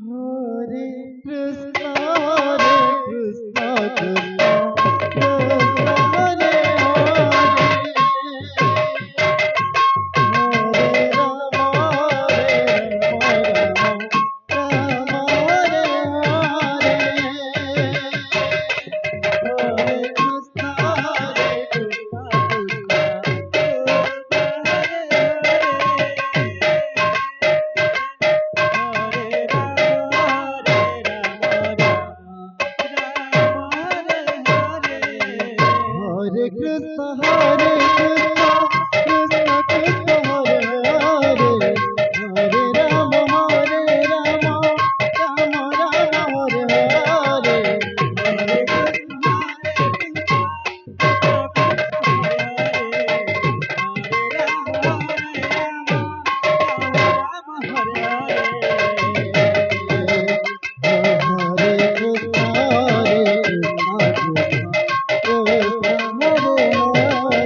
Hare Krishna, Hare Krishna, Krishna Krishna, Hare Hare, Hare Rama, Hare Rama, Rama Hare Hare, Hare Krishna, Hare Krishna, Hare Krishna, Hare Krishna, Krishna Krishna, Hare Hare, Hare Rama, Hare Rama, Rama Rama, Hare Hare, Hare Krishna, Hare Krishna, Hare Krishna, Krishna Krishna, Hare Hare, Hare Rama, Hare Rama, Rama Hare Hare Krishna, Hare Krishna, Krishna Krishna, Hare Hare,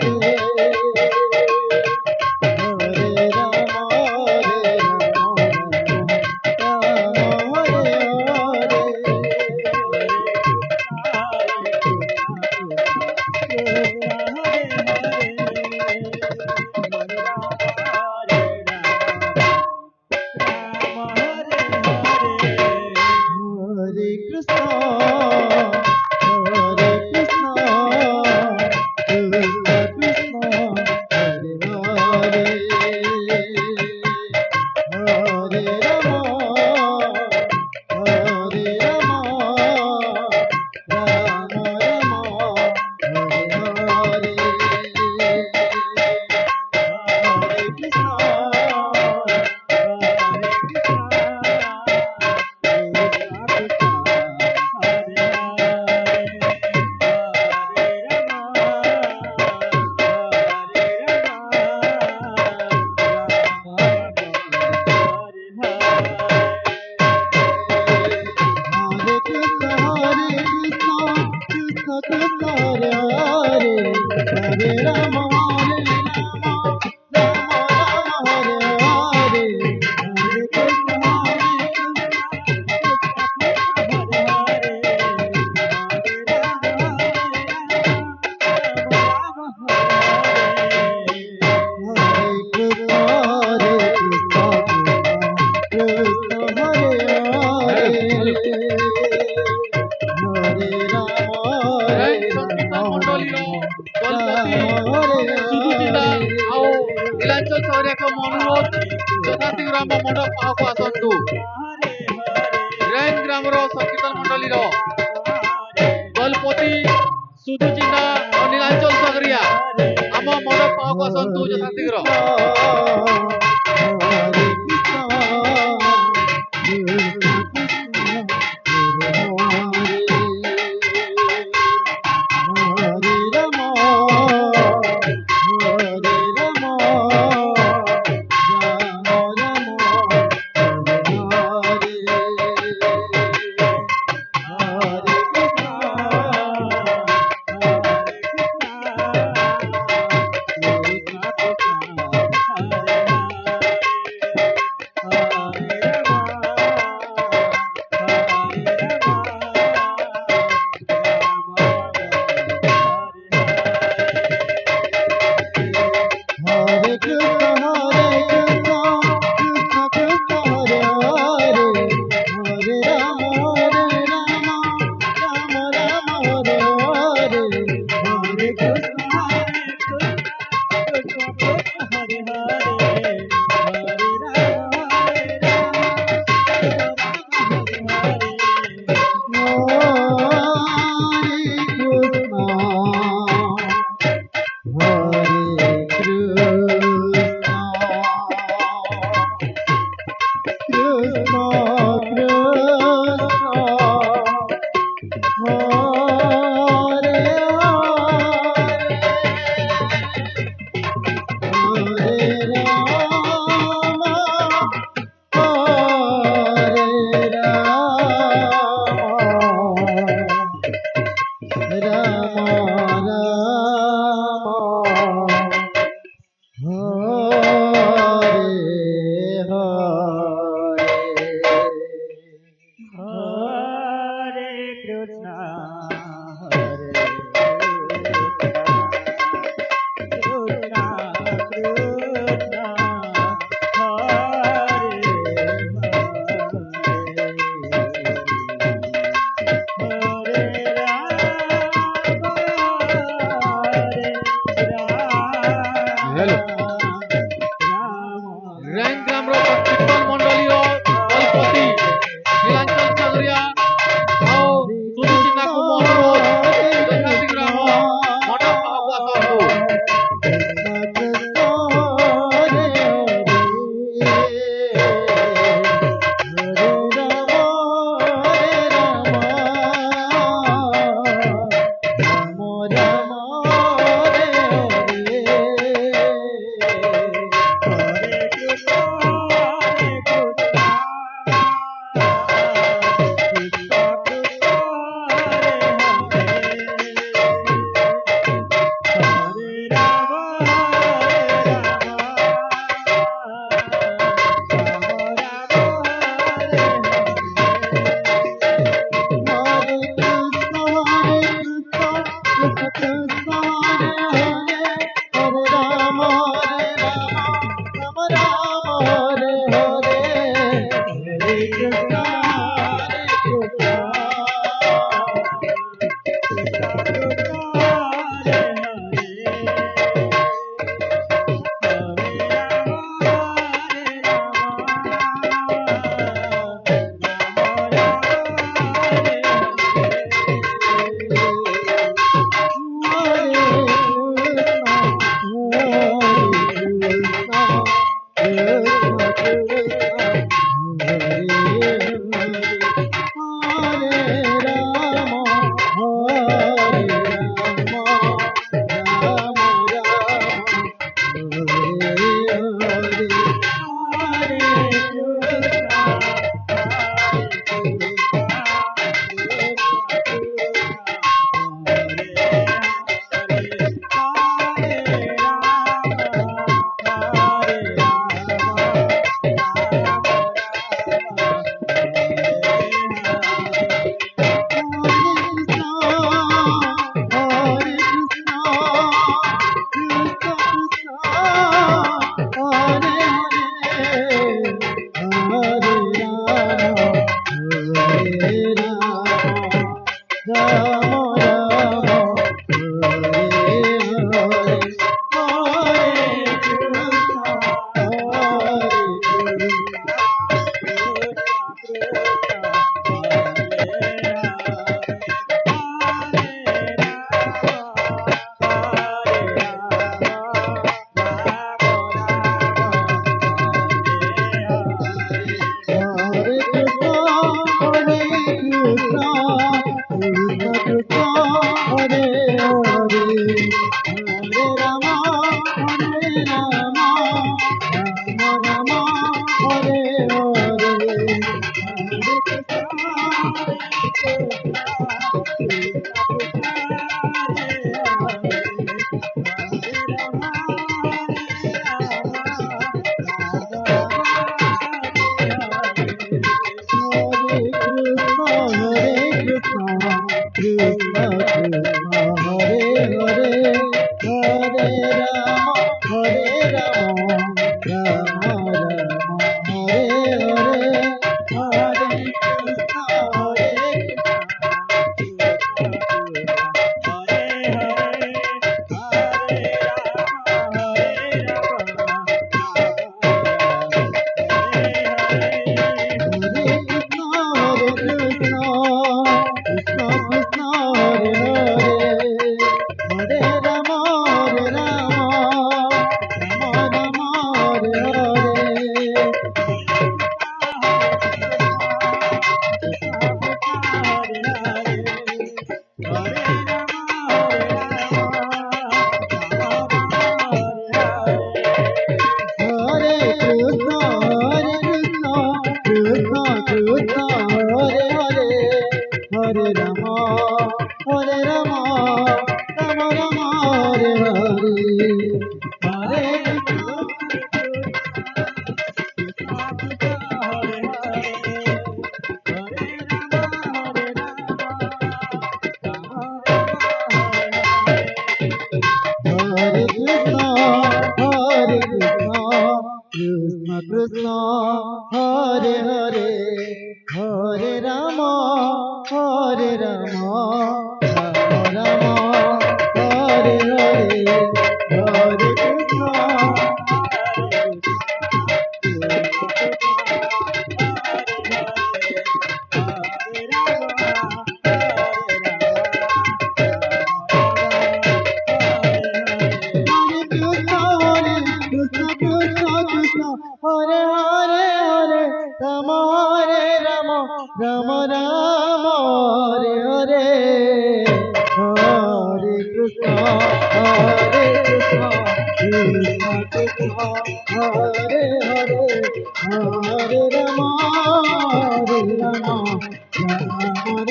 Hare Rama, Hare Rama, Rama Rama, Hare Hare, Hare Krishna, Hare Krishna, Hare Krishna, Krishna Krishna, Hare Hare, Hare Rama, Hare Rama, Rama Rama, Hare Hare, Hare Krishna, Hare Krishna, Krishna Krishna, Hare Hare, Hare Rama, Hare Krishna, Hare Krishna, Krishna Hare Hare, Hare Rama, Hare Rama, Rama Hare सुदुचिता Hare, आओ नीलांचल शौर्य को अनुरोध ଯଥାଶୀଘ୍ର ଆମ ମଣ୍ଡପ ପାଖକୁ ଆସନ୍ତୁ। Range ଗ୍ରାମର ସଂକୀର୍ତ୍ତନ ମଣ୍ଡଳୀର ଦଲପତି ସୁଦୁଚିତା ଓ ନୀଳାଞ୍ଚଳ ସଗରିଆ ଆମ ମଣ୍ଡପ ପାଖକୁ ଆସନ୍ତୁ ଯଥାଶୀଘ୍ର। Hare Krishna, Krishna Krishna, Hare Hare, Hare Rama, Hare Rama, Rama Rama, Hare Hare, Hare Krishna, Hare Krishna, Hare Krishna, Krishna Krishna, Hare Hare, Hare Rama, Hare Rama, Rama Rama, Hare Hare, Hare Krishna, Krishna Krishna, Hare Hare, Hare Rama, Hare Rama, Rama Rama, Hare Krishna, Hare Krishna, Krishna Krishna, Hare Hare, Hare Rama, Hare Rama, Rama Rama, Hare Hare.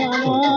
Rama